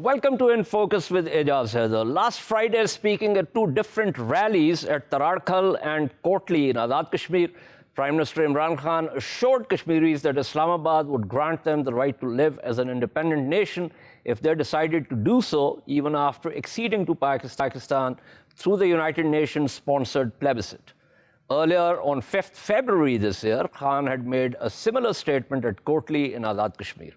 Welcome to In Focus with Ejaz Haider. Last Friday, speaking at two different rallies at Taradkhal and Kotli in Azad Kashmir, Prime Minister Imran Khan assured Kashmiris that Islamabad would grant them the right to live as an independent nation if they decided to do so, even after acceding to Pakistan through the United Nations-sponsored plebiscite. Earlier, on 5th February this year, Khan had made a similar statement at Kotli in Azad Kashmir.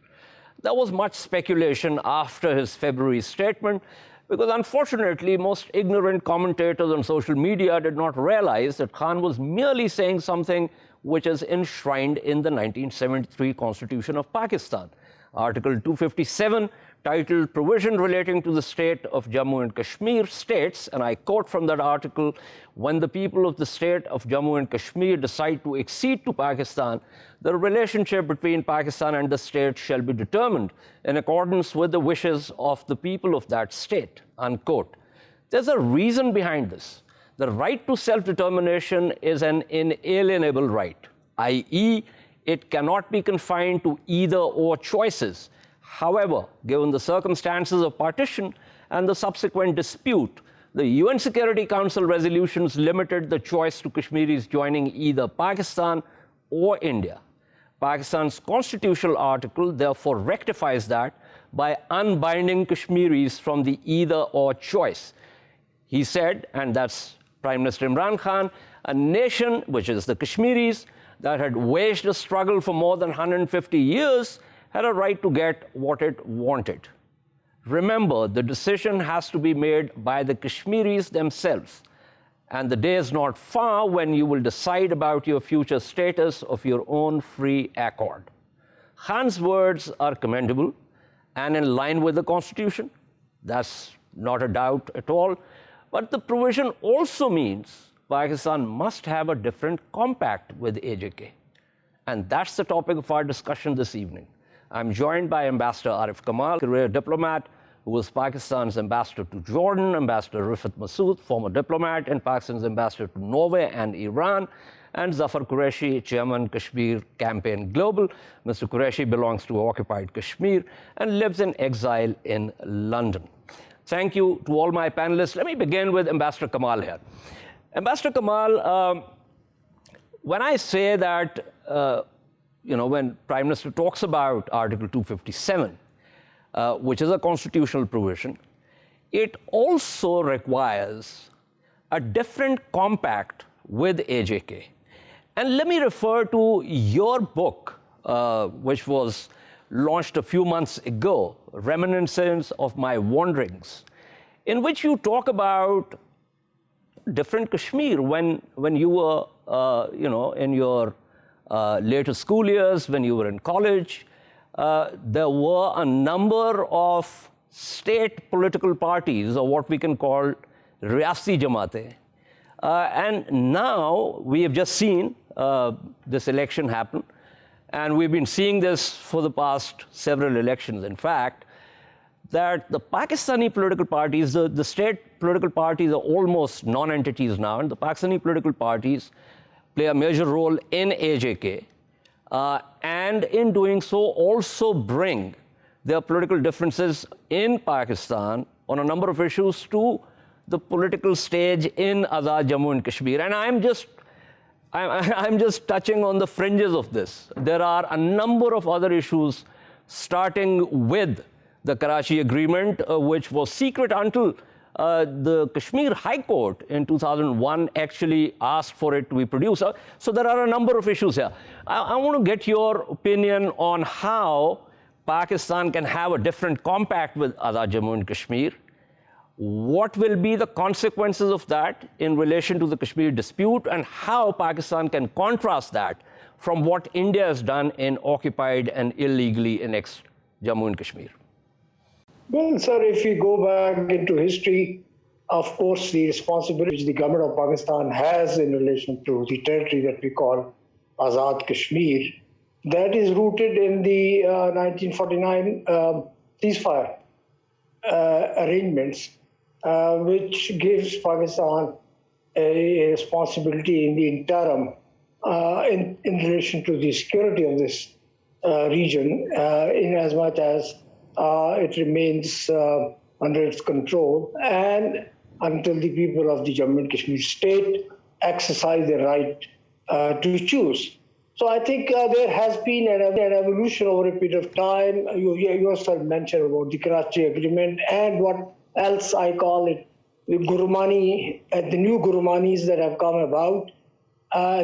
There was much speculation after his February statement because, unfortunately, most ignorant commentators on social media did not realize that Khan was merely saying something which is enshrined in the 1973 Constitution of Pakistan. Article 257, titled Provision Relating to the State of Jammu and Kashmir, states, and I quote from that article, when the people of the state of Jammu and Kashmir decide to accede to Pakistan, the relationship between Pakistan and the state shall be determined in accordance with the wishes of the people of that state, unquote. There's a reason behind this. The right to self-determination is an inalienable right, i.e., it cannot be confined to either or choices. However, given the circumstances of partition and the subsequent dispute, the UN Security Council resolutions limited the choice to Kashmiris joining either Pakistan or India. Pakistan's constitutional article therefore rectifies that by unbinding Kashmiris from the either or choice. He said, and that's Prime Minister Imran Khan, a nation, which is the Kashmiris, that had waged a struggle for more than 150 years, had a right to get what it wanted. Remember, the decision has to be made by the Kashmiris themselves, and the day is not far when you will decide about your future status of your own free accord. Khan's words are commendable and in line with the Constitution. That's not a doubt at all. But the provision also means Pakistan must have a different compact with AJK. And that's the topic of our discussion this evening. I'm joined by Ambassador Arif Kamal, career diplomat, who was Pakistan's ambassador to Jordan, Ambassador Rifat Masood, former diplomat, and Pakistan's ambassador to Norway and Iran, and Zafar Qureshi, chairman, Kashmir Campaign Global. Mr. Qureshi belongs to occupied Kashmir and lives in exile in London. Thank you to all my panelists. Let me begin with Ambassador Kamal here. Ambassador Kamal, when I say that, when Prime Minister talks about Article 257, which is a constitutional provision, it also requires a different compact with AJK. And let me refer to your book, which was launched a few months ago, Reminiscence of My Wanderings, in which you talk about different Kashmir when you were, in your later school years, when you were in college. There were a number of state political parties, or what we can call Riyasti Jamaate. And now we have just seen this election happen, and we've been seeing this for the past several elections. In fact, that the Pakistani political parties, the state political parties are almost non-entities now, and the Pakistani political parties play a major role in AJK, and in doing so also bring their political differences in Pakistan on a number of issues to the political stage in Azad Jammu and Kashmir. And I'm just touching on the fringes of this. There are a number of other issues, starting with the Karachi Agreement, which was secret until the Kashmir High Court in 2001 actually asked for it to be produced. So there are a number of issues here. I want to get your opinion on how Pakistan can have a different compact with Azad Jammu and Kashmir. What will be the consequences of that in relation to the Kashmir dispute, and how Pakistan can contrast that from what India has done in occupied and illegally annexed Jammu and Kashmir? Well, sir, if we go back into history, of course, the responsibility which the government of Pakistan has in relation to the territory that we call Azad Kashmir, that is rooted in the 1949 ceasefire arrangements, which gives Pakistan a responsibility in the interim in relation to the security of this region, in as much as it remains under its control, and until the people of the Jammu and Kashmir state exercise their right to choose. So I think there has been an evolution over a period of time. You yourself mentioned about the Karachi Agreement and what else I call it, the Gurumani, the new Gurumanis that have come about.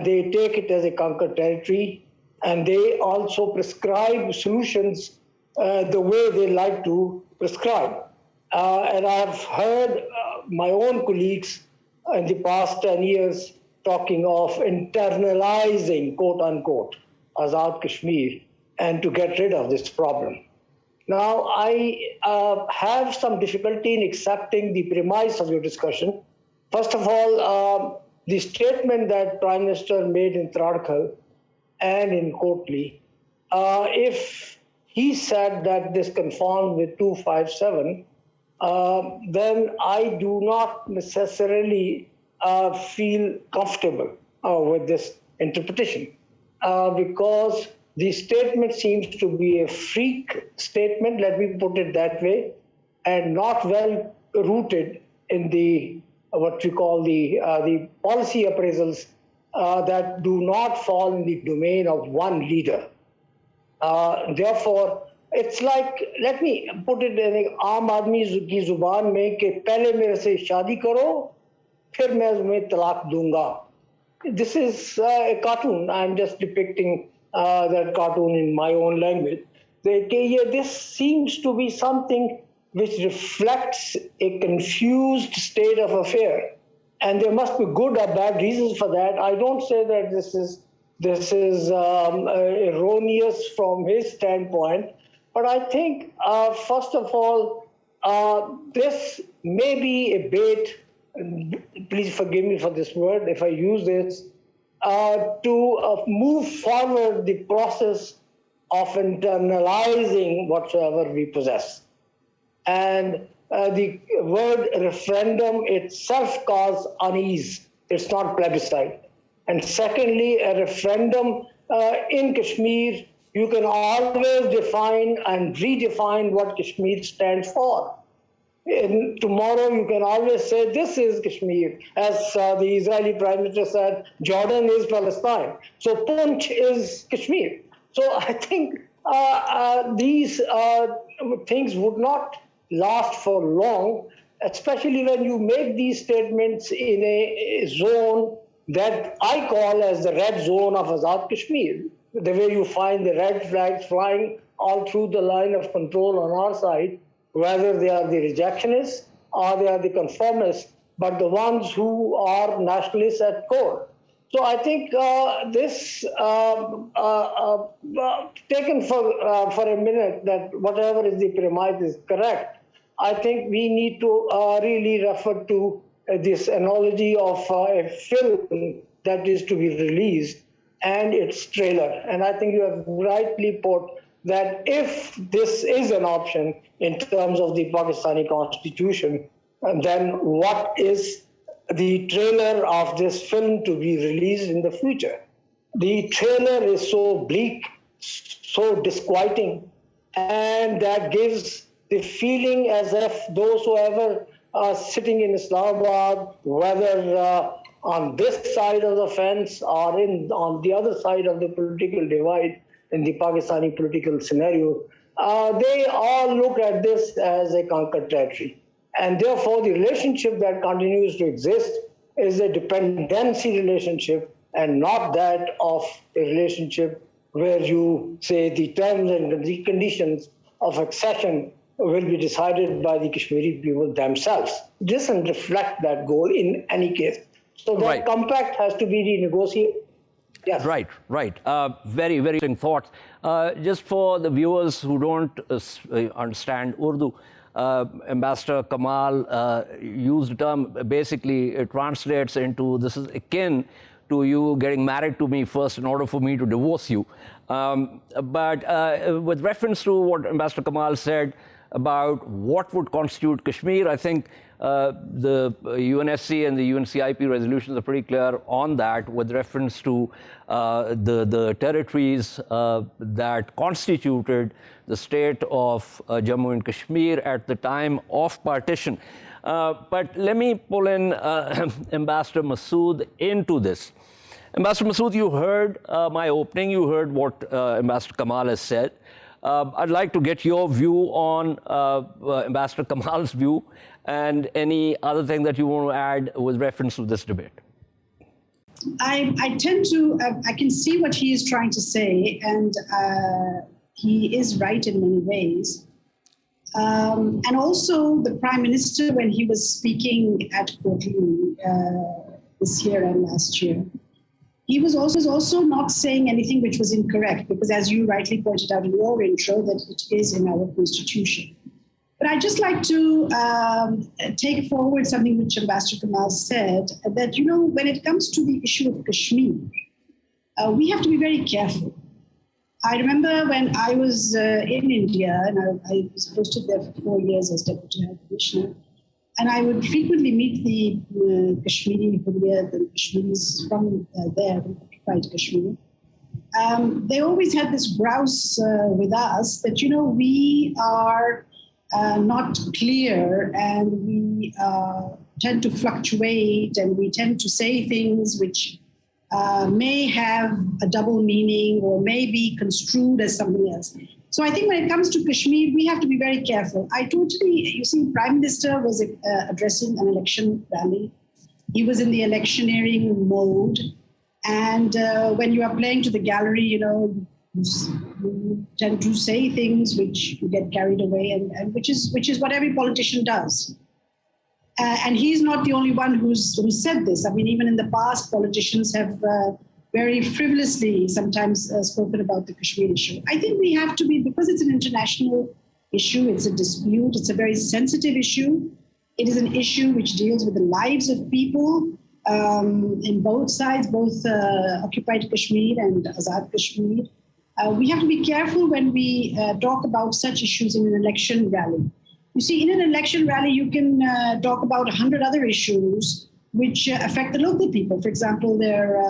They take it as a conquered territory, and they also prescribe solutions the way they like to prescribe. And I've heard my own colleagues in the past 10 years talking of internalizing, quote unquote, Azad Kashmir, and to get rid of this problem. Now, I have some difficulty in accepting the premise of your discussion. First of all, the statement that Prime Minister made in Tradkhal and in Kotli, if he said that this conformed with 257, then I do not necessarily feel comfortable with this interpretation because the statement seems to be a freak statement, let me put it that way, and not well rooted in the what we call the policy appraisals that do not fall in the domain of one leader. Therefore, it's like, let me put it in a आम आदमी की जुबान में कि पहले मेरे से शादी करो, फिर मैं तुम्हें तलाक दूंगा. This is a cartoon. I'm just depicting that cartoon in my own language. This seems to be something which reflects a confused state of affair. And there must be good or bad reasons for that. I don't say that this is erroneous from his standpoint, but I think, first of all, this may be a bait, please forgive me for this word if I use this, to move forward the process of internalizing whatsoever we possess. And the word referendum itself causes unease. It's not plebiscite. And secondly, a referendum in Kashmir, you can always define and redefine what Kashmir stands for. And tomorrow you can always say this is Kashmir. As the Israeli Prime Minister said, Jordan is Palestine. So Punch is Kashmir. So I think these things would not last for long, especially when you make these statements in a zone that I call as the red zone of Azad Kashmir, the way you find the red flags flying all through the line of control on our side, whether they are the rejectionists or they are the conformists, but the ones who are nationalists at core. So I think this, taken for a minute, that whatever is the premise is correct, I think we need to really refer to this analogy of a film that is to be released and its trailer. And I think you have rightly put that if this is an option in terms of the Pakistani constitution, then what is the trailer of this film to be released in the future? The trailer is so bleak, so disquieting, and that gives the feeling as if those who ever are sitting in Islamabad, whether on this side of the fence or on the other side of the political divide in the Pakistani political scenario, they all look at this as a conquered territory. And therefore, the relationship that continues to exist is a dependency relationship and not that of a relationship where you say the terms and the conditions of accession will be decided by the Kashmiri people themselves. It doesn't reflect that goal in any case. So that compact has to be renegotiated. Yes. Right. Very, very interesting thoughts. Just for the viewers who don't understand Urdu, Ambassador Kamal used the term, basically it translates into, this is akin to you getting married to me first in order for me to divorce you. But with reference to what Ambassador Kamal said, about what would constitute Kashmir. I think the UNSC and the UNCIP resolutions are pretty clear on that with reference to the territories that constituted the state of Jammu and Kashmir at the time of partition. But let me pull in Ambassador Masood into this. Ambassador Masood, you heard my opening, you heard what Ambassador Kamal has said. I'd like to get your view on Ambassador Kamal's view and any other thing that you want to add with reference to this debate. I tend to, I can see what he is trying to say, and he is right in many ways. And also the Prime Minister, when he was speaking at Kotli this year and last year, he was also not saying anything which was incorrect, because as you rightly pointed out in your intro, that it is in our constitution. But I'd just like to take forward something which Ambassador Kamal said, that, you know, when it comes to the issue of Kashmir, we have to be very careful. I remember when I was in India, and I was posted there for 4 years as Deputy High Commissioner, and I would frequently meet the Kashmiri Hurriyat, the Kashmiris from there, from occupied Kashmir. They always had this grouse with us that, you know, we are not clear, and we tend to fluctuate, and we tend to say things which may have a double meaning or may be construed as something else. So I think when it comes to Kashmir, we have to be very careful. You see, Prime Minister was addressing an election rally. He was in the electioneering mode. And when you are playing to the gallery, you know, you tend to say things which you get carried away, and which is what every politician does. And he's not the only one who said this. I mean, even in the past, politicians have very frivolously sometimes spoken about the Kashmir issue. I think we have to be, because it's an international issue, it's a dispute, it's a very sensitive issue. It is an issue which deals with the lives of people in both sides, both occupied Kashmir and Azad Kashmir. We have to be careful when we talk about such issues in an election rally. You see, in an election rally, you can talk about 100 other issues which affect the local people. For example, their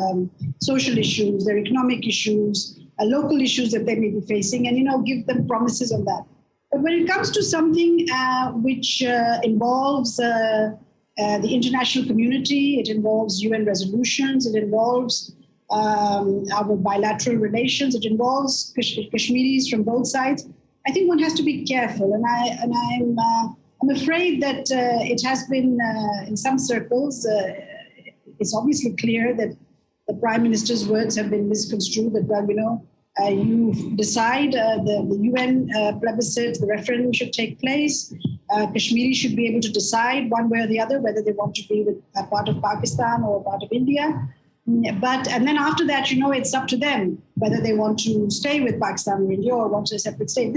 social issues, their economic issues, local issues that they may be facing, and, you know, give them promises on that. But when it comes to something which involves the international community, it involves UN resolutions, it involves our bilateral relations, it involves Kashmiris from both sides, I think one has to be careful, and I'm afraid that it has been in some circles. It's obviously clear that the Prime Minister's words have been misconstrued. That, well, you know, you decide the UN plebiscite, the referendum should take place. Kashmiris should be able to decide one way or the other whether they want to be with a part of Pakistan or a part of India. And then after that, you know, it's up to them whether they want to stay with Pakistan or India or want a separate state.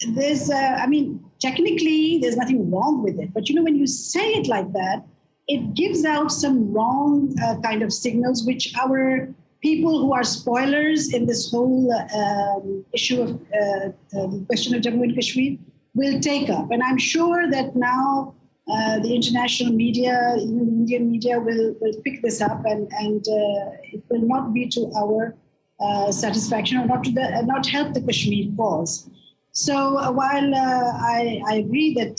I mean, technically, there's nothing wrong with it. But, you know, when you say it like that, it gives out some wrong kind of signals, which our people who are spoilers in this whole issue of the question of Jammu and Kashmir will take up. And I'm sure that now the international media, even the Indian media, will pick this up, and it will not be to our satisfaction, or not help the Kashmir cause. So while I agree that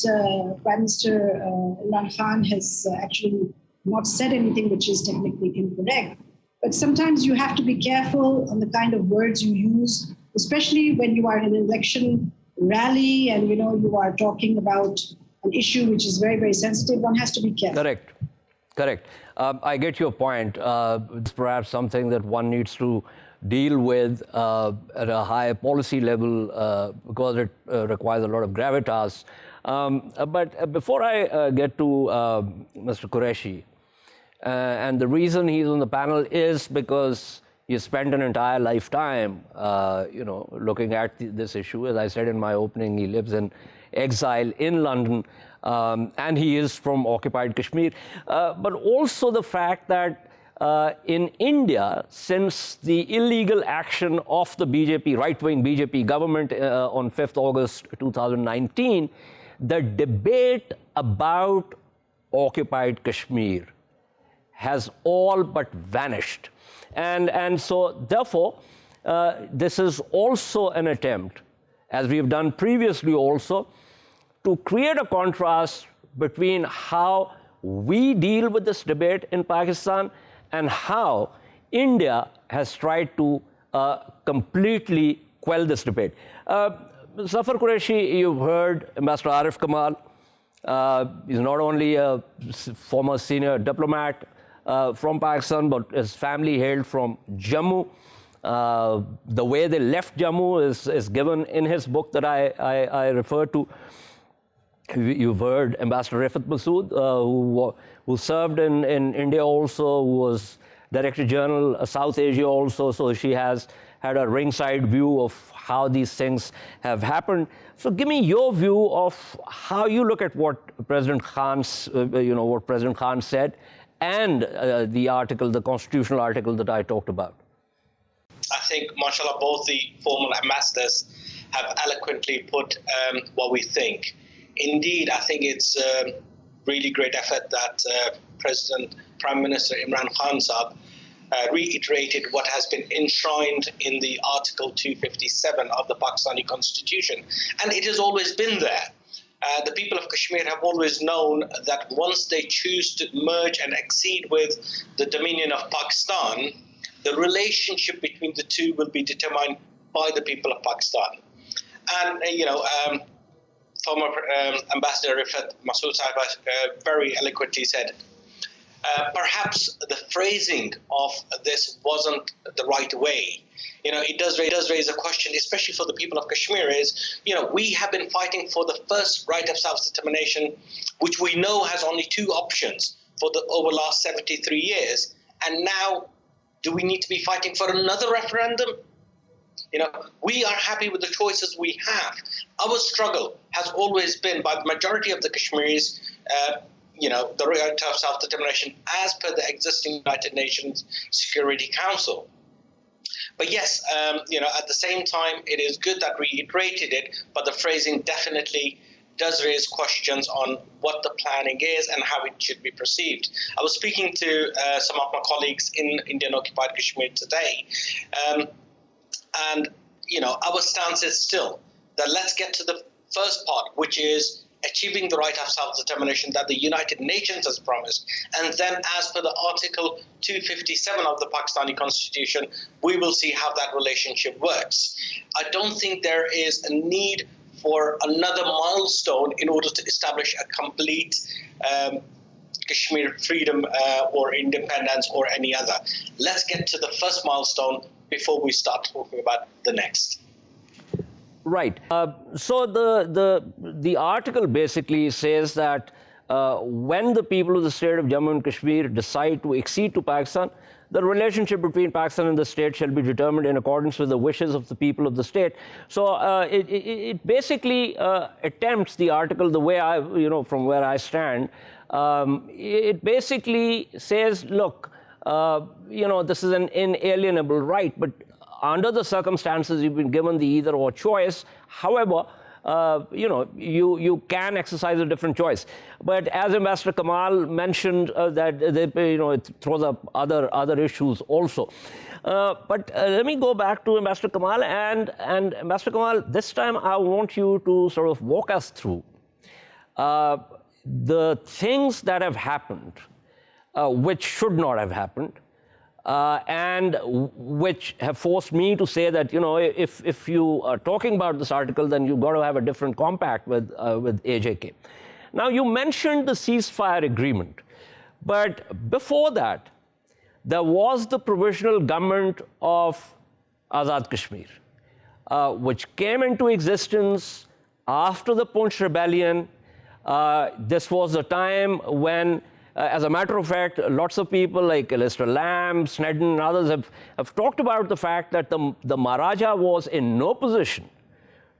Prime Minister Imran Khan has actually not said anything which is technically incorrect, but sometimes you have to be careful on the kind of words you use, especially when you are in an election rally and, you know, you are talking about an issue which is very, very sensitive. One has to be careful. Correct. I get your point. It's perhaps something that one needs to deal with at a high policy level because it requires a lot of gravitas. But before I get to Mr. Qureshi, and the reason he's on the panel is because he spent an entire lifetime, looking at this issue. As I said in my opening, he lives in exile in London, and he is from occupied Kashmir. But also the fact that in India, since the illegal action of the BJP, right-wing BJP government on 5th August 2019, the debate about occupied Kashmir has all but vanished. And so, therefore, this is also an attempt, as we've done previously also, to create a contrast between how we deal with this debate in Pakistan and how India has tried to completely quell this debate. Zafar Qureshi, you've heard Ambassador Arif Kamal. He's not only a former senior diplomat from Pakistan, but his family hailed from Jammu. The way they left Jammu is given in his book that I refer to. You've heard Ambassador Rifat Masood, who served in India also, who was Director General South Asia also, so she has had a ringside view of how these things have happened. So give me your view of how you look at what President Khan's, what President Khan said, and the article, the constitutional article that I talked about. I think, mashallah, both the former ambassadors have eloquently put what we think. Indeed, I think it's a really great effort that Prime Minister Imran Khan Sahab reiterated what has been enshrined in the Article 257 of the Pakistani Constitution. And it has always been there. The people of Kashmir have always known that once they choose to merge and accede with the dominion of Pakistan, the relationship between the two will be determined by the people of Pakistan. And, former Ambassador Rifat Masood Sahib very eloquently said, perhaps the phrasing of this wasn't the right way. It does raise a question, especially for the people of Kashmir, is, we have been fighting for the first right of self-determination, which we know has only two options for the over last 73 years. And now, do we need to be fighting for another referendum? We are happy with the choices we have. Our struggle has always been, by the majority of the Kashmiris, the right of self-determination as per the existing United Nations Security Council. But yes, at the same time, it is good that we reiterated it, but the phrasing definitely does raise questions on what the planning is and how it should be perceived. I was speaking to some of my colleagues in Indian-occupied Kashmir today, and our stance is still that let's get to the first part, which is achieving the right of self-determination that the United Nations has promised. And then, as per the Article 257 of the Pakistani Constitution, we will see how that relationship works. I don't think there is a need for another milestone in order to establish a complete Kashmir freedom or independence or any other. Let's get to the first milestone before we start talking about the next. Right. So the article basically says that when the people of the state of Jammu and Kashmir decide to accede to Pakistan, the relationship between Pakistan and the state shall be determined in accordance with the wishes of the people of the state. So it basically attempts, the article, the way I, from where I stand, it basically says, look, this is an inalienable right, but under the circumstances, you've been given the either or choice. However, you can exercise a different choice. But as Ambassador Kamal mentioned, that it throws up other issues also. But let me go back to Ambassador Kamal, and Ambassador Kamal, this time I want you to sort of walk us through the things that have happened, which should not have happened. And which have forced me to say that, if you are talking about this article, then you've got to have a different compact with AJK. Now, you mentioned the ceasefire agreement, but before that, there was the Provisional Government of Azad Kashmir, which came into existence after the Poonch Rebellion. This was the time when, as a matter of fact, lots of people like Alistair Lamb, Snedden, and others have talked about the fact that the Maharaja was in no position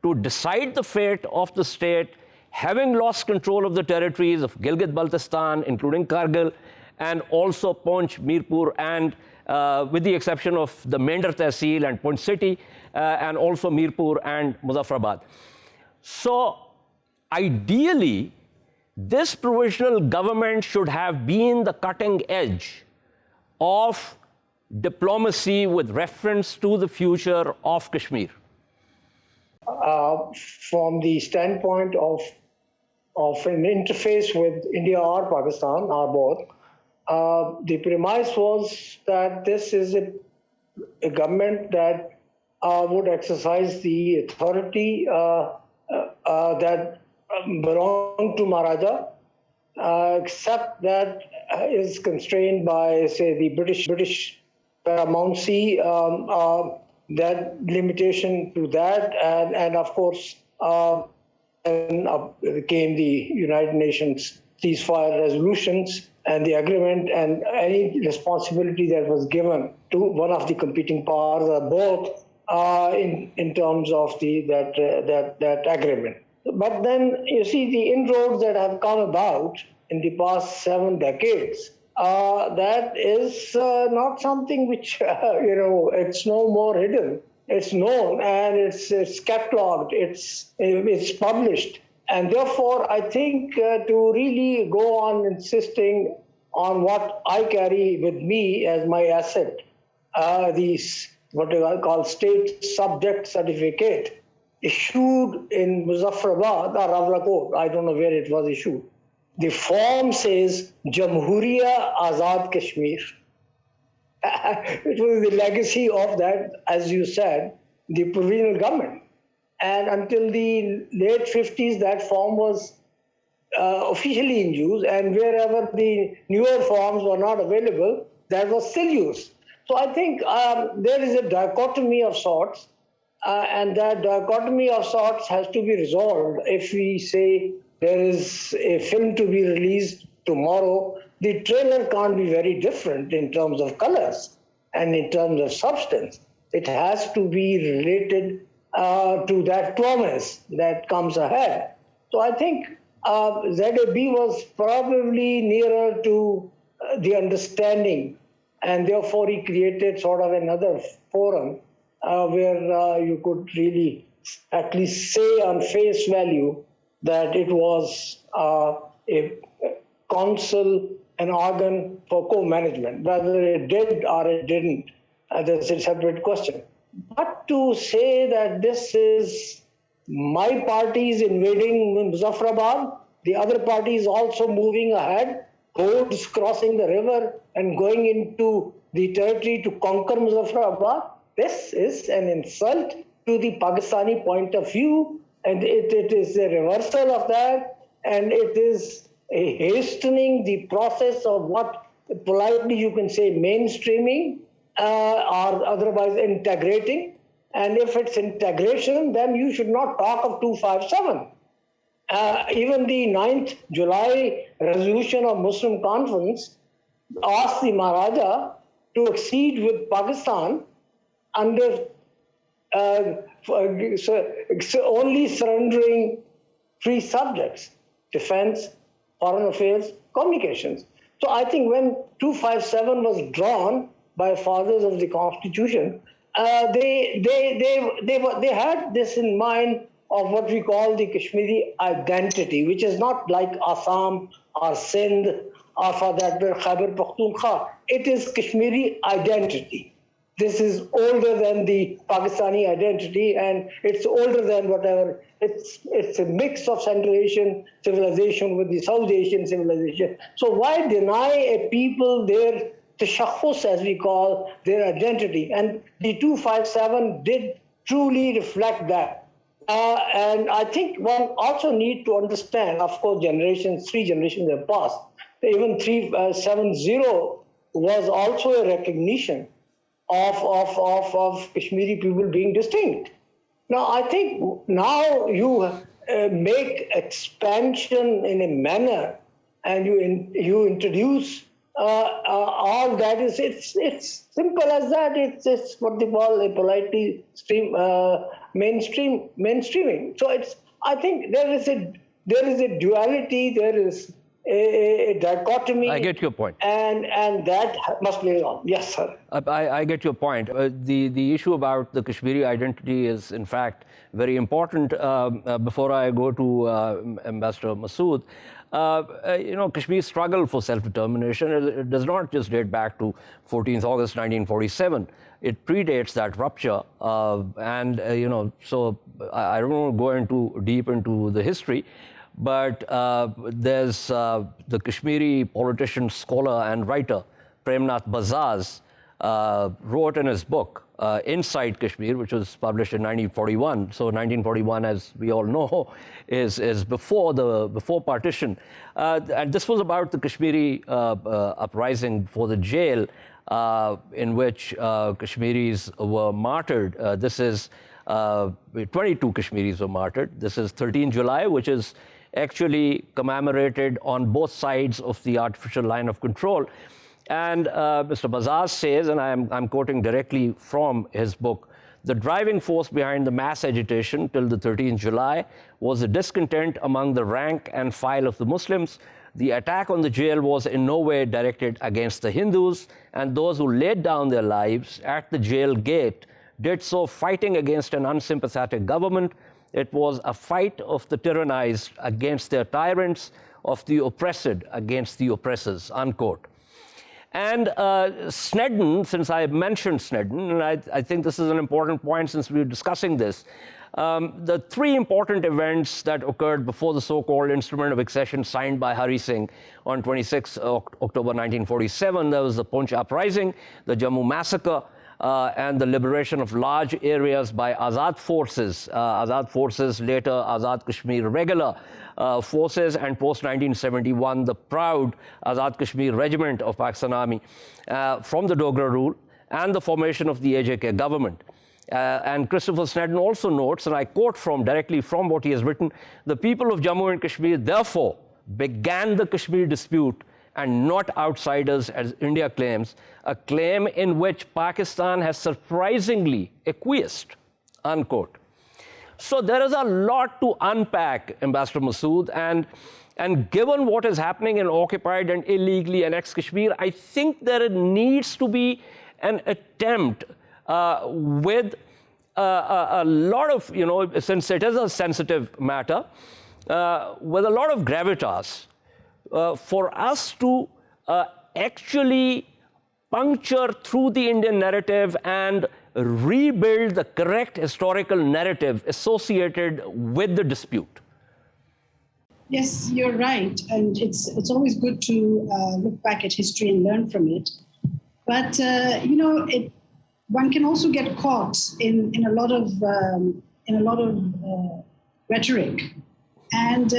to decide the fate of the state, having lost control of the territories of Gilgit-Baltistan, including Kargil, and also Poonch, Mirpur, and with the exception of the Mender Tehsil and Poonch City, and also Mirpur and Muzaffarabad. So ideally, this provisional government should have been the cutting edge of diplomacy with reference to the future of Kashmir. From the standpoint of an interface with India or Pakistan, or both, the premise was that this is a government that would exercise the authority that belonged to Maharaja, except that is constrained by, say, the British paramountcy, that limitation to that, and of course, came the United Nations ceasefire resolutions and the agreement, and any responsibility that was given to one of the competing powers or both in terms of that agreement. But then you see the inroads that have come about in the past 7 decades. That is not something which, it's no more hidden. It's known and it's cataloged, it's published. And therefore, I think to really go on insisting on what I carry with me as my asset, these what I call state subject certificate, issued in Muzaffarabad or Rawalakot, I don't know where it was issued. The form says Jamhuriya Azad Kashmir. It was the legacy of that, as you said, the provisional government. And until the late 50s, that form was officially in use, and wherever the newer forms were not available, that was still used. So I think there is a dichotomy of sorts, and that dichotomy of sorts has to be resolved. If we say there is a film to be released tomorrow, the trailer can't be very different in terms of colors and in terms of substance. It has to be related to that promise that comes ahead. So I think ZAB was probably nearer to the understanding, and therefore he created sort of another forum where you could really at least say on face value that it was a council, an organ for co-management. Whether it did or it didn't, that's a separate question. But to say that this is my party is invading Muzaffarabad, the other party is also moving ahead, boats crossing the river and going into the territory to conquer Muzaffarabad, this is an insult to the Pakistani point of view, and it is a reversal of that, and it is a hastening the process of what politely you can say mainstreaming or otherwise integrating. And if it's integration, then you should not talk of 257. Even the 9th July resolution of Muslim Conference asked the Maharaja to accede with Pakistan under only surrendering 3 subjects: defense, foreign affairs, communications. So I think when 257 was drawn by fathers of the Constitution, they had this in mind of what we call the Kashmiri identity, which is not like Assam or Sindh or for that matter Khyber Pakhtunkhwa. It is Kashmiri identity. This is older than the Pakistani identity, and it's older than whatever. It's a mix of Central Asian civilization with the South Asian civilization. So why deny a people their tashakhus, as we call their identity? And the 257 did truly reflect that. And I think one also need to understand, of course, 3 generations have passed. Even 370 was also a recognition of Kashmiri people being distinct. Now, I think now you make expansion in a manner, and you introduce all that is it's simple as that. It's what they call a politely mainstreaming. So I think there is a duality. There is a dichotomy. I get your point. And that must be on. Yes, sir. I get your point. The issue about the Kashmiri identity is, in fact, very important. Before I go to Ambassador Masood, Kashmir's struggle for self-determination, it does not just date back to 14th August 1947. It predates that rupture. So I don't want to go deep into the history. But there's the Kashmiri politician, scholar, and writer, Premnath Bazaz, wrote in his book, Inside Kashmir, which was published in 1941. So 1941, as we all know, is before partition. And this was about the Kashmiri uprising before the jail, in which Kashmiris were martyred. 22 Kashmiris were martyred. This is 13 July, which is actually commemorated on both sides of the artificial line of control. And Mr. Bazaz says, and I'm quoting directly from his book, the driving force behind the mass agitation till the 13th July was the discontent among the rank and file of the Muslims. The attack on the jail was in no way directed against the Hindus, and those who laid down their lives at the jail gate did so fighting against an unsympathetic government. It was a fight of the tyrannized against their tyrants, of the oppressed against the oppressors, unquote. And Snedden, since I mentioned Snedden, and I think this is an important point since we're discussing this, the three important events that occurred before the so-called Instrument of Accession signed by Hari Singh on 26 October 1947, there was the Poonch Uprising, the Jammu Massacre, and the liberation of large areas by Azad forces, later Azad Kashmir Regular Forces, and post-1971, the proud Azad Kashmir Regiment of Pakistan Army from the Dogra rule, and the formation of the AJK government. And Christopher Snedden also notes, and I quote directly from what he has written, the people of Jammu and Kashmir therefore began the Kashmir dispute, and not outsiders, as India claims, a claim in which Pakistan has surprisingly acquiesced, unquote. So there is a lot to unpack, Ambassador Masood, and given what is happening in occupied and illegally annexed Kashmir, I think there needs to be an attempt with a lot of, since it is a sensitive matter, with a lot of gravitas, for us to actually puncture through the Indian narrative and rebuild the correct historical narrative associated with the dispute. Yes, you're right. And it's always good to look back at history and learn from it. But, one can also get caught in a lot of rhetoric. And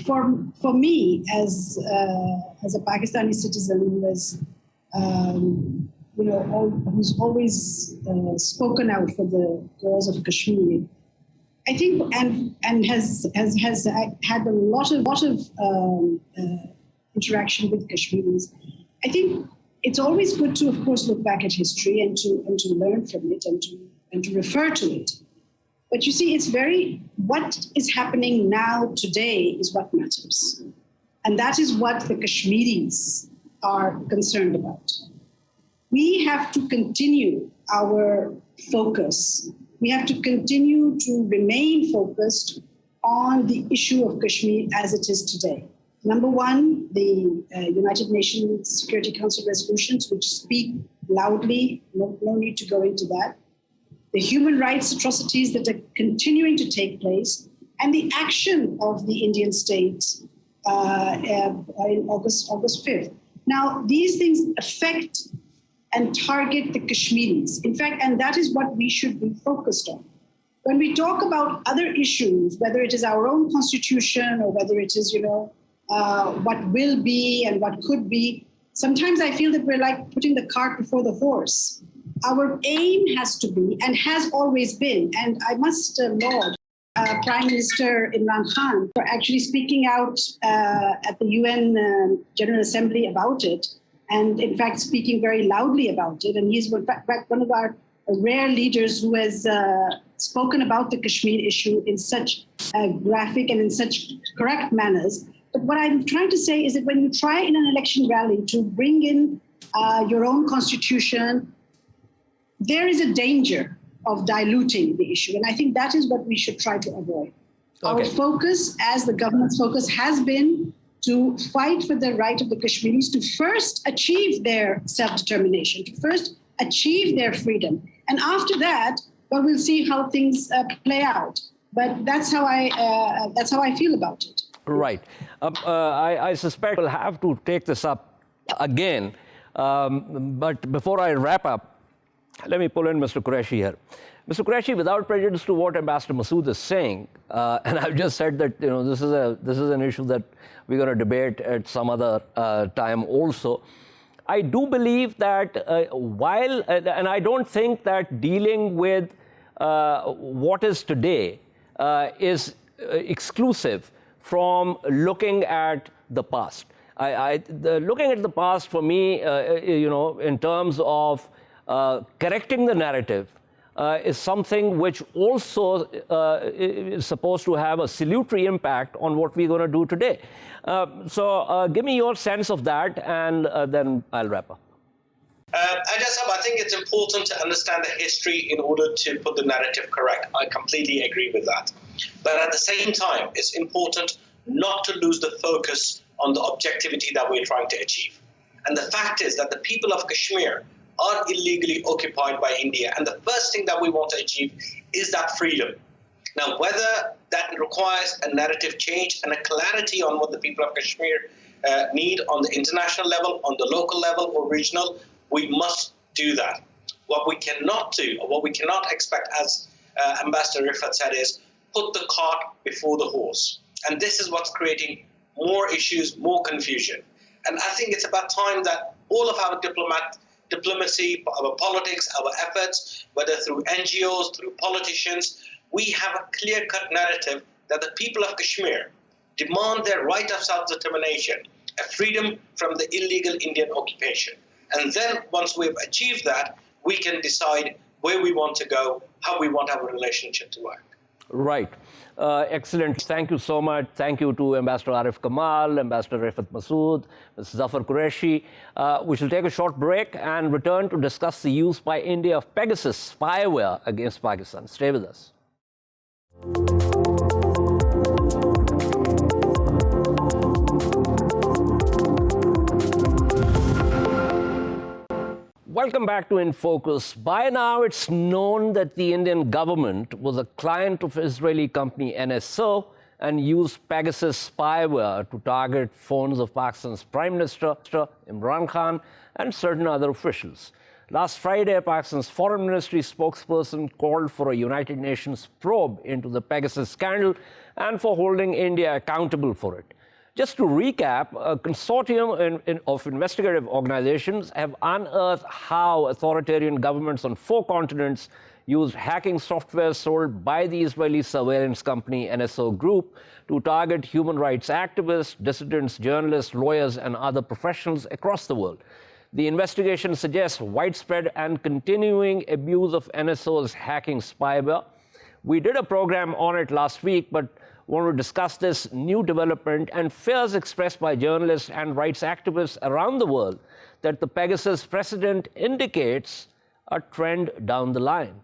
for me, as a Pakistani citizen who has, who's always spoken out for the cause of Kashmir, I think, and has had a lot of interaction with Kashmiris, I think it's always good to, of course, look back at history and to learn from it and to refer to it. But you see, what is happening now today is what matters. And that is what the Kashmiris are concerned about. We have to continue our focus. We have to continue to remain focused on the issue of Kashmir as it is today. Number one, the United Nations Security Council resolutions, which speak loudly, no need to go into that. The human rights atrocities that are continuing to take place, and the action of the Indian state in August 5th. Now, these things affect and target the Kashmiris. In fact, and that is what we should be focused on. When we talk about other issues, whether it is our own constitution or whether it is, what will be and what could be, sometimes I feel that we're like putting the cart before the horse. Our aim has to be, and has always been, and I must laud Prime Minister Imran Khan for actually speaking out at the UN General Assembly about it, and in fact speaking very loudly about it. And he's in fact one of our rare leaders who has spoken about the Kashmir issue in such graphic and in such correct manners But what I'm trying to say is that when you try in an election rally to bring in your own constitution, there is a danger of diluting the issue. And I think that is what we should try to avoid. Our focus, as the government's focus, has been to fight for the right of the Kashmiris to first achieve their self-determination, to first achieve their freedom. And after that, well, we'll see how things play out. But that's how I feel about it. Right. I suspect we'll have to take this up again. But before I wrap up, let me pull in Mr. Qureshi here. Mr. Qureshi, without prejudice to what Ambassador Masood is saying, and I've just said that this is an issue that we're going to debate at some other time also. I do believe that and I don't think that dealing with what is today is exclusive from looking at the past. Looking at the past for me, in terms of correcting the narrative, is something which also is supposed to have a salutary impact on what we're going to do today. So give me your sense of that, and then I'll wrap up. I think it's important to understand the history in order to put the narrative correct. I completely agree with that. But at the same time, it's important not to lose the focus on the objectivity that we're trying to achieve. And the fact is that the people of Kashmir are illegally occupied by India. And the first thing that we want to achieve is that freedom. Now, whether that requires a narrative change and a clarity on what the people of Kashmir need on the international level, on the local level or regional, we must do that. What we cannot do, or what we cannot expect, as Ambassador Rifat said, is put the cart before the horse. And this is what's creating more issues, more confusion. And I think it's about time that all of our diplomacy, our politics, our efforts, whether through NGOs, through politicians, we have a clear-cut narrative that the people of Kashmir demand their right of self-determination, a freedom from the illegal Indian occupation. And then once we've achieved that, we can decide where we want to go, how we want our relationship to work. Right. Excellent. Thank you so much. Thank you to Ambassador Arif Kamal, Ambassador Rifat Masood, Mr. Zafar Qureshi. We shall take a short break and return to discuss the use by India of Pegasus spyware against Pakistan. Stay with us. Welcome back to In Focus. By now, it's known that the Indian government was a client of Israeli company NSO and used Pegasus spyware to target phones of Pakistan's Prime Minister, Imran Khan, and certain other officials. Last Friday, Pakistan's Foreign Ministry spokesperson called for a United Nations probe into the Pegasus scandal and for holding India accountable for it. Just to recap, a consortium of investigative organizations have unearthed how authoritarian governments on 4 continents used hacking software sold by the Israeli surveillance company NSO Group to target human rights activists, dissidents, journalists, lawyers, and other professionals across the world. The investigation suggests widespread and continuing abuse of NSO's hacking spyware. We did a program on it last week, but want to discuss this new development and fears expressed by journalists and rights activists around the world that the Pegasus precedent indicates a trend down the line.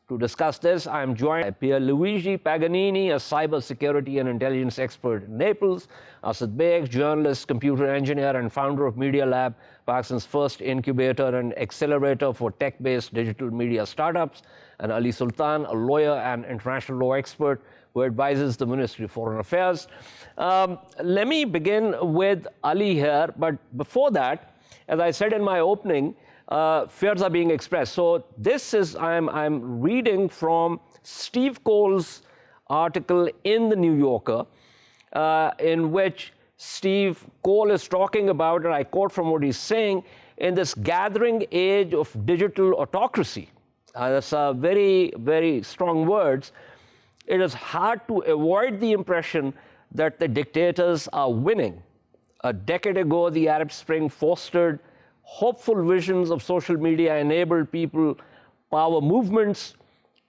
To discuss this, I am joined by Pierluigi Paganini, a cybersecurity and intelligence expert in Naples, Asad Beg, journalist, computer engineer, and founder of Media Lab, Pakistan's first incubator and accelerator for tech-based digital media startups, and Ali Sultan, a lawyer and international law expert who advises the Ministry of Foreign Affairs. Let me begin with Ali here, but before that, as I said in my opening, fears are being expressed. So this is, I'm reading from Steve Cole's article in The New Yorker, in which Steve Cole is talking about, and I quote from what he's saying, in this gathering age of digital autocracy. That's very, very strong words. It is hard to avoid the impression that the dictators are winning. A decade ago, the Arab Spring fostered hopeful visions of social media-enabled people power movements,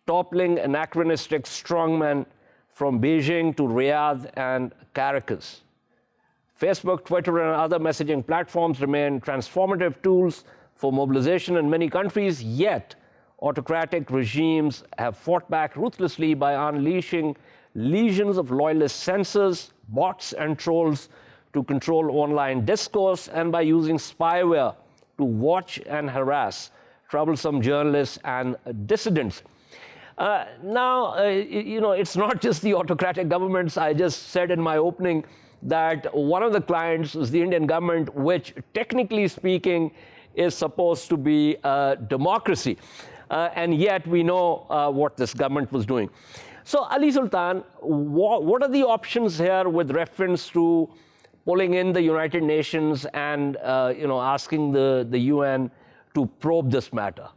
toppling anachronistic strongmen from Beijing to Riyadh and Caracas. Facebook, Twitter, and other messaging platforms remain transformative tools for mobilization in many countries, yet autocratic regimes have fought back ruthlessly by unleashing legions of loyalist censors, bots, and trolls to control online discourse, and by using spyware to watch and harass troublesome journalists and dissidents. It's not just the autocratic governments. I just said in my opening that one of the clients is the Indian government, which technically speaking is supposed to be a democracy. And yet we know what this government was doing. So, Ali Sultan, what are the options here with reference to pulling in the United Nations and asking the UN to probe this matter?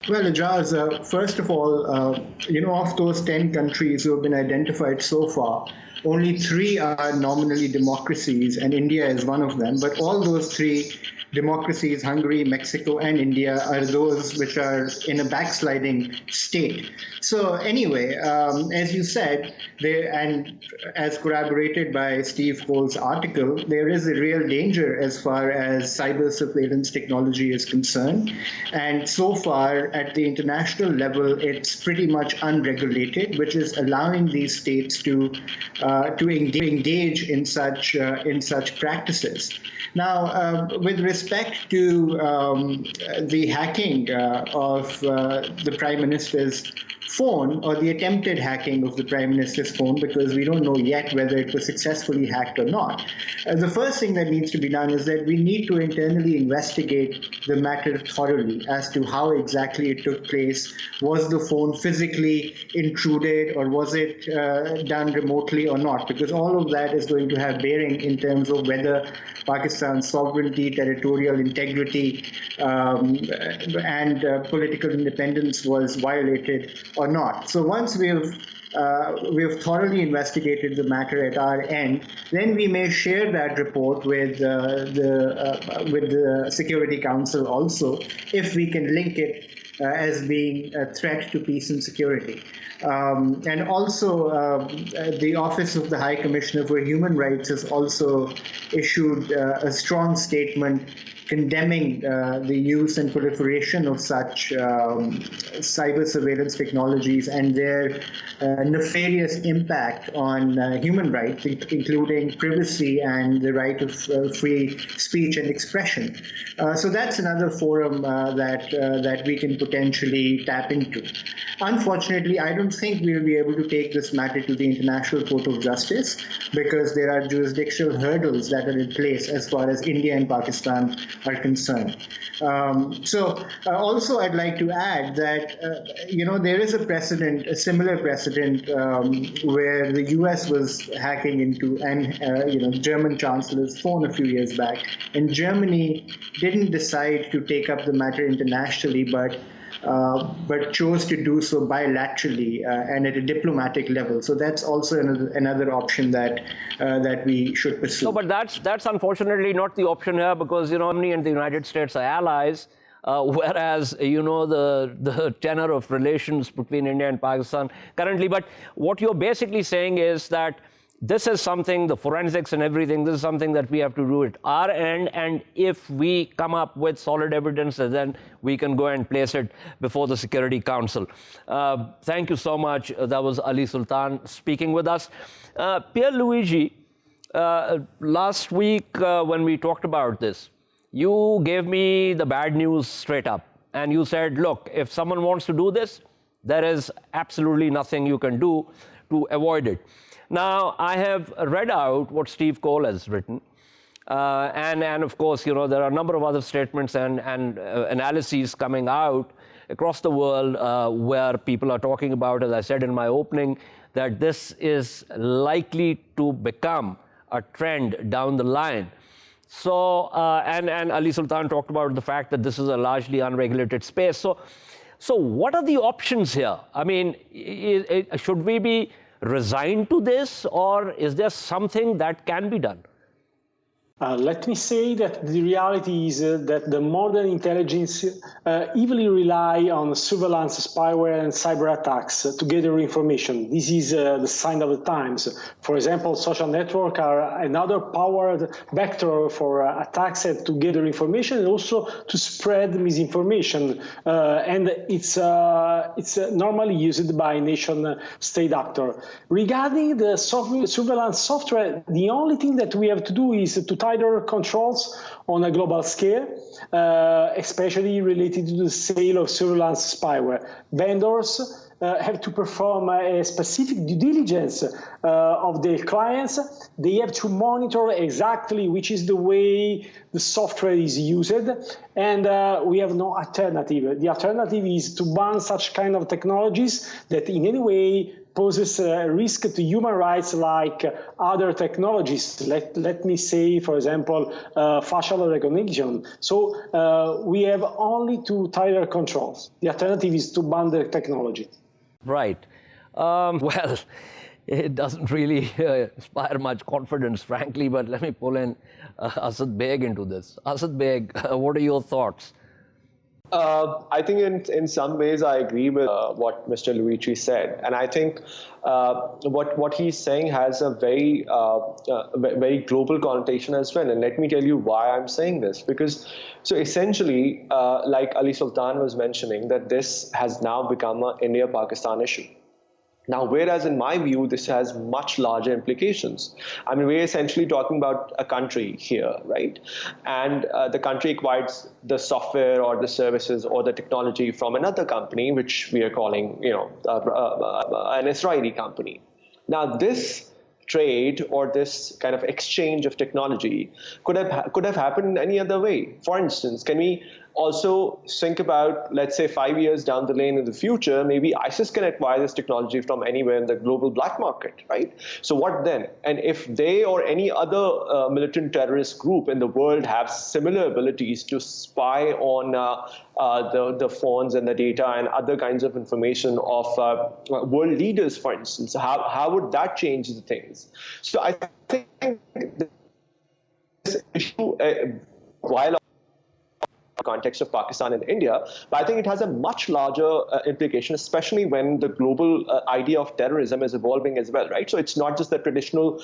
Well, Ijaz, first of all, of those 10 countries who have been identified so far, only 3 are nominally democracies, and India is one of them. But all those 3 democracies, Hungary, Mexico, and India, are those which are in a backsliding state. So anyway, as you said, and as corroborated by Steve Cole's article, there is a real danger as far as cyber surveillance technology is concerned. And so far, at the international level, it's pretty much unregulated, which is allowing these states to engage in such practices. Now, with respect to the hacking of the Prime Minister's phone, or the attempted hacking of the Prime Minister's phone, because we don't know yet whether it was successfully hacked or not. The first thing that needs to be done is that we need to internally investigate the matter thoroughly as to how exactly it took place. Was the phone physically intruded, or was it done remotely or not? Because all of that is going to have bearing in terms of whether Pakistan's sovereignty, territorial integrity, and political independence was violated or not. So once we have thoroughly investigated the matter at our end, then we may share that report with the Security Council also, if we can link it as being a threat to peace and security. And also, the Office of the High Commissioner for Human Rights has also issued a strong statement condemning the use and proliferation of such cyber surveillance technologies and their nefarious impact on human rights, including privacy and the right of free speech and expression. So that's another forum that we can potentially tap into. Unfortunately, I don't think we'll be able to take this matter to the International Court of Justice, because there are jurisdictional hurdles that are in place as far as India and Pakistan are concerned. Also, I'd like to add that there is a similar precedent where the U.S. was hacking into German Chancellor's phone a few years back, and Germany didn't decide to take up the matter internationally, but chose to do so bilaterally and at a diplomatic level. So that's also another option that we should pursue. No, but that's unfortunately not the option here, because Germany and the United States are allies, whereas the tenor of relations between India and Pakistan currently. But what you're basically saying is that this is something, the forensics and everything, this is something that we have to do at our end, and if we come up with solid evidence, then we can go and place it before the Security Council. Thank you so much. That was Ali Sultan speaking with us. Pierluigi, last week when we talked about this, you gave me the bad news straight up, and you said, look, if someone wants to do this, there is absolutely nothing you can do to avoid it. Now, I have read out what Steve Cole has written, and of course, there are a number of other statements and analyses coming out across the world where people are talking about, as I said in my opening, that this is likely to become a trend down the line. So, and Ali Sultan talked about the fact that this is a largely unregulated space. So what are the options here? I mean, should we be resigned to this, or is there something that can be done? Let me say that the reality is that the modern intelligence heavily rely on surveillance, spyware, and cyber attacks to gather information. This is the sign of the times. For example, social networks are another powered vector for attacks and to gather information and also to spread misinformation. And it's normally used by nation-state actors. Regarding the surveillance software, the only thing that we have to do is to tighter controls on a global scale, especially related to the sale of surveillance spyware. Vendors have to perform a specific due diligence of their clients. They have to monitor exactly which is the way the software is used, and we have no alternative. The alternative is to ban such kind of technologies that in any way poses a risk to human rights like other technologies. Let me say, for example, facial recognition. So we have only two tighter controls. The alternative is to ban the technology. Right. Well, it doesn't really inspire much confidence, frankly, but let me pull in Asad Beg into this. Asad Beg, what are your thoughts? I think in some ways I agree with what Mr. Luigi said. And I think what he's saying has a very global connotation as well. And let me tell you why I'm saying this. Because so essentially, like Ali Sultan was mentioning, that this has now become an India-Pakistan issue. Now, whereas in my view, this has much larger implications. I mean, we're essentially talking about a country here, right? And the country acquires the software or the services or the technology from another company, which we are calling, an Israeli company. Now, this trade or this kind of exchange of technology could have happened in any other way. For instance, can we also think about, let's say, 5 years down the lane in the future, maybe ISIS can acquire this technology from anywhere in the global black market, right? So what then? And if they or any other militant terrorist group in the world have similar abilities to spy on the phones and the data and other kinds of information of world leaders, for instance, how would that change the things? So I think this issue, while context of Pakistan and India, but I think it has a much larger implication, especially when the global idea of terrorism is evolving as well, right? So it's not just the traditional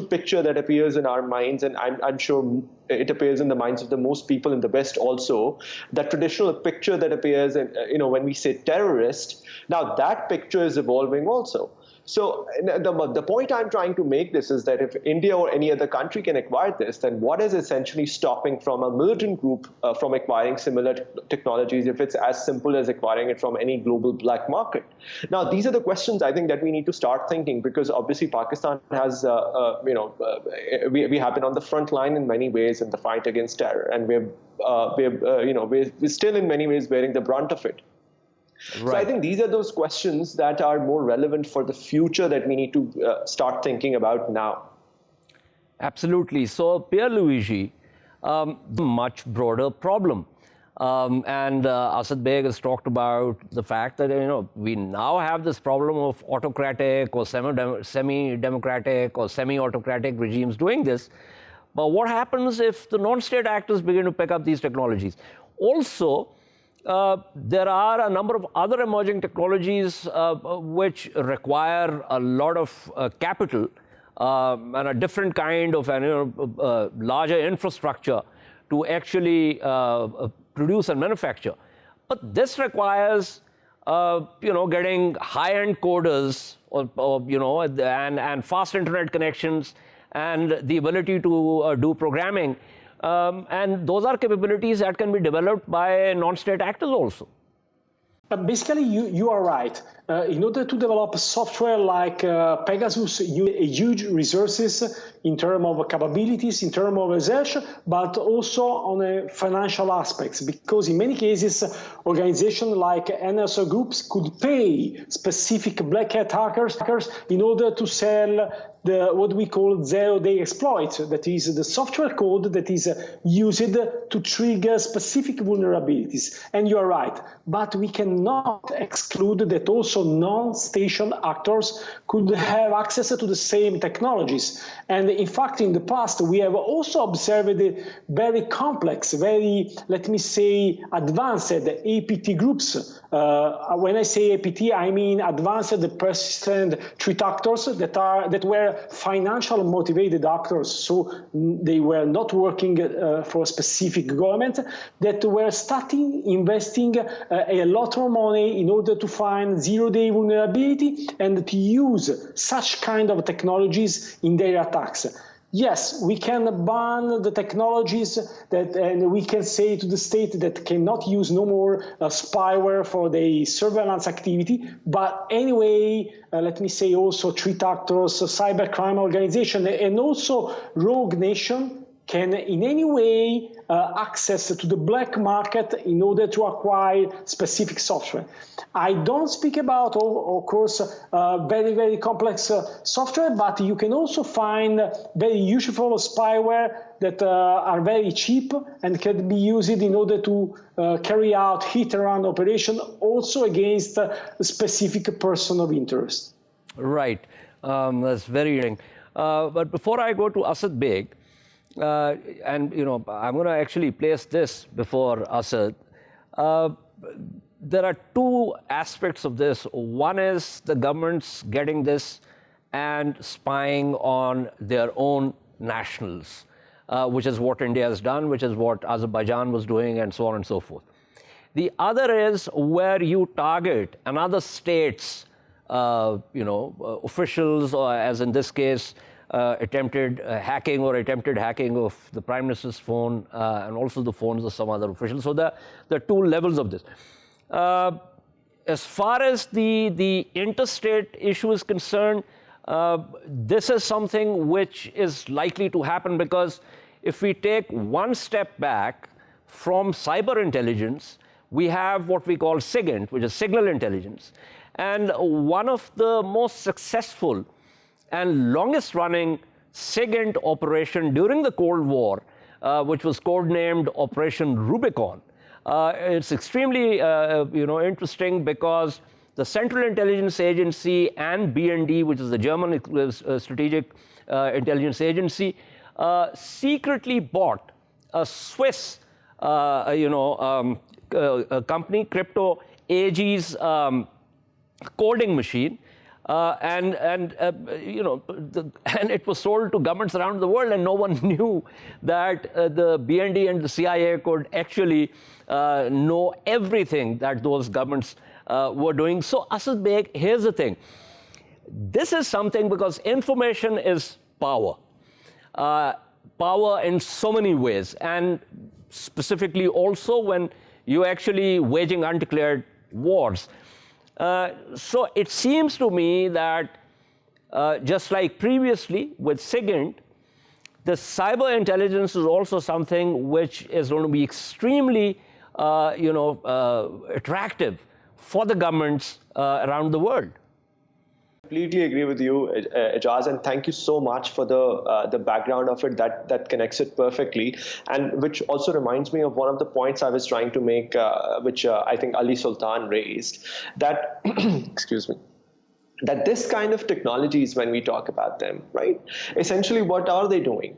picture that appears in our minds, and I'm sure it appears in the minds of the most people in the West also. That traditional picture that appears, when we say terrorist, now that picture is evolving also. So the point I'm trying to make this is that if India or any other country can acquire this, then what is essentially stopping from a militant group from acquiring similar technologies if it's as simple as acquiring it from any global black market? Now, these are the questions I think that we need to start thinking, because obviously Pakistan has, we have been on the front line in many ways in the fight against terror, and we're still in many ways bearing the brunt of it. Right. So I think these are those questions that are more relevant for the future that we need to start thinking about now. Absolutely. So, Pierluigi, much broader problem. And Asad Beg has talked about the fact that, we now have this problem of autocratic or semi-democratic or semi-autocratic regimes doing this. But what happens if the non-state actors begin to pick up these technologies? Also, there are a number of other emerging technologies which require a lot of capital and a different kind of larger infrastructure to actually produce and manufacture. But this requires, getting high-end coders and fast internet connections and the ability to do programming. And those are capabilities that can be developed by non-state actors also. Basically, you are right. In order to develop software like Pegasus, you need huge resources in terms of capabilities, in terms of research, but also on financial aspects. Because in many cases, organizations like NSO groups could pay specific black hat hackers in order to sell what we call zero-day exploit, that is the software code that is used to trigger specific vulnerabilities. And you are right, but we cannot exclude that also non-station actors could have access to the same technologies. And in fact, in the past, we have also observed very complex, very, let me say, advanced APT groups. When I say APT, I mean advanced persistent threat actors that were financial motivated actors, so they were not working for a specific government, that were starting investing a lot more money in order to find zero-day vulnerability and to use such kind of technologies in their attacks. Yes, we can ban the technologies and we can say to the state that cannot use no more spyware for the surveillance activity. But anyway, let me say also threat actors, cybercrime organization, and also rogue nation can in any way access to the black market in order to acquire specific software. I don't speak about, of course, very, very complex software, but you can also find very useful spyware that are very cheap and can be used in order to carry out hit-and-run operation also against a specific person of interest. Right. That's very interesting. But before I go to Asad Beg, and I'm going to actually place this before Asad. There are two aspects of this. One is the government's getting this and spying on their own nationals, which is what India has done, which is what Azerbaijan was doing, and so on and so forth. The other is where you target another state's, officials, or as in this case, attempted hacking of the Prime Minister's phone and also the phones of some other officials. So there are two levels of this. As far as the interstate issue is concerned, this is something which is likely to happen because if we take one step back from cyber intelligence, we have what we call SIGINT, which is signal intelligence. And one of the most successful and longest running SIGINT operation during the Cold War, which was codenamed Operation Rubicon. It's extremely interesting because the Central Intelligence Agency and BND, which is the German Strategic Intelligence Agency, secretly bought a Swiss company, Crypto AG's coding machine. And it was sold to governments around the world, and no one knew that the BND and the CIA could actually know everything that those governments were doing. So, Asad Beg, here's the thing. This is something because information is power. Power in so many ways, and specifically also when you're actually waging undeclared wars. So it seems to me that just like previously with SIGINT, the cyber intelligence is also something which is going to be extremely attractive for the governments around the world. Completely agree with you, Ijaz, and thank you so much for the background of it. That connects it perfectly, and which also reminds me of one of the points I was trying to make, which I think Ali Sultan raised, that excuse me, that this kind of technologies, when we talk about them, right? Essentially, what are they doing?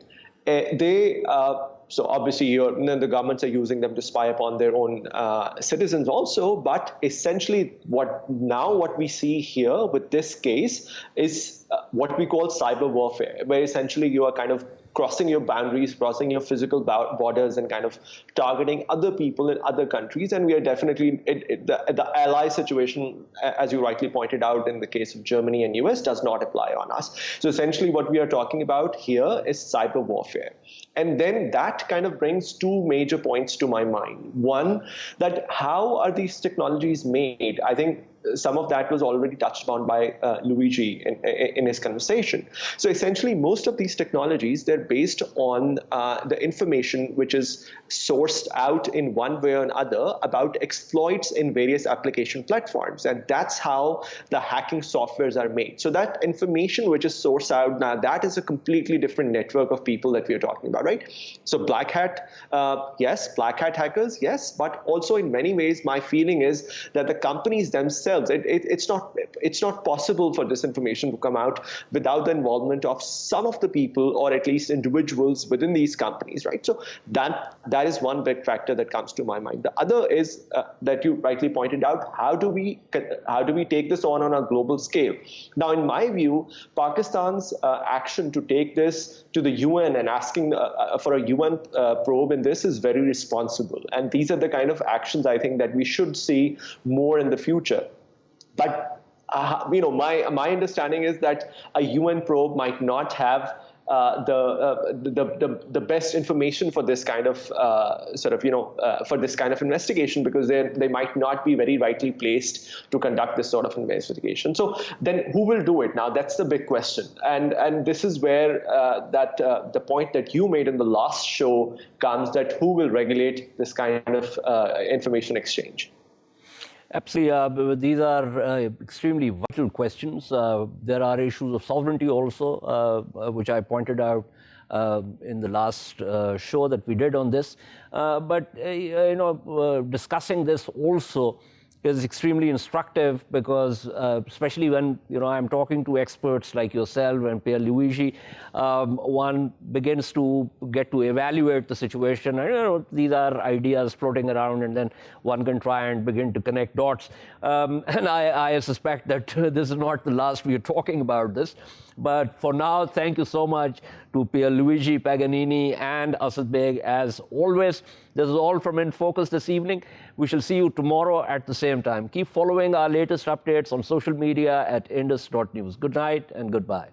So obviously, the governments are using them to spy upon their own citizens also. But essentially, what we see here with this case is what we call cyber warfare, where essentially you are kind of crossing your boundaries, crossing your physical borders, and kind of targeting other people in other countries. And we are definitely the ally situation, as you rightly pointed out, in the case of Germany and US, does not apply on us. So essentially, what we are talking about here is cyber warfare. And then that kind of brings two major points to my mind. One, that how are these technologies made? I think some of that was already touched upon by Luigi in his conversation. So essentially, most of these technologies, they're based on the information which is sourced out in one way or another about exploits in various application platforms. And that's how the hacking softwares are made. So that information which is sourced out now, that is a completely different network of people that we are talking about, right? So black hat, yes, black hat hackers, yes, but also in many ways, my feeling is that the companies themselves, it's not possible for this information to come out without the involvement of some of the people, or at least individuals within these companies, right? So that is one big factor that comes to my mind. The other is that you rightly pointed out, how do we take this on a global scale? Now, in my view, Pakistan's action to take this to the UN and asking for a UN probe in this is very responsible. And these are the kind of actions I think that we should see more in the future. But my understanding is that a UN probe might not have the best information for this kind of for this kind of investigation, because they might not be very rightly placed to conduct this sort of investigation. So then who will do it? Now that's the big question, and this is where the point that you made in the last show comes, that who will regulate this kind of information exchange. Absolutely. These are extremely vital questions. There are issues of sovereignty also, which I pointed out in the last show that we did on this. But discussing this also is extremely instructive, because especially when I'm talking to experts like yourself and Pierre Luigi, one begins to get to evaluate the situation. And these are ideas floating around, and then one can try and begin to connect dots. And I suspect that this is not the last we are talking about this. But for now, thank you so much to Pierluigi Paganini and Asad Beg, as always. This is all from In Focus this evening. We shall see you tomorrow at the same time. Keep following our latest updates on social media at indus.news. Good night and goodbye.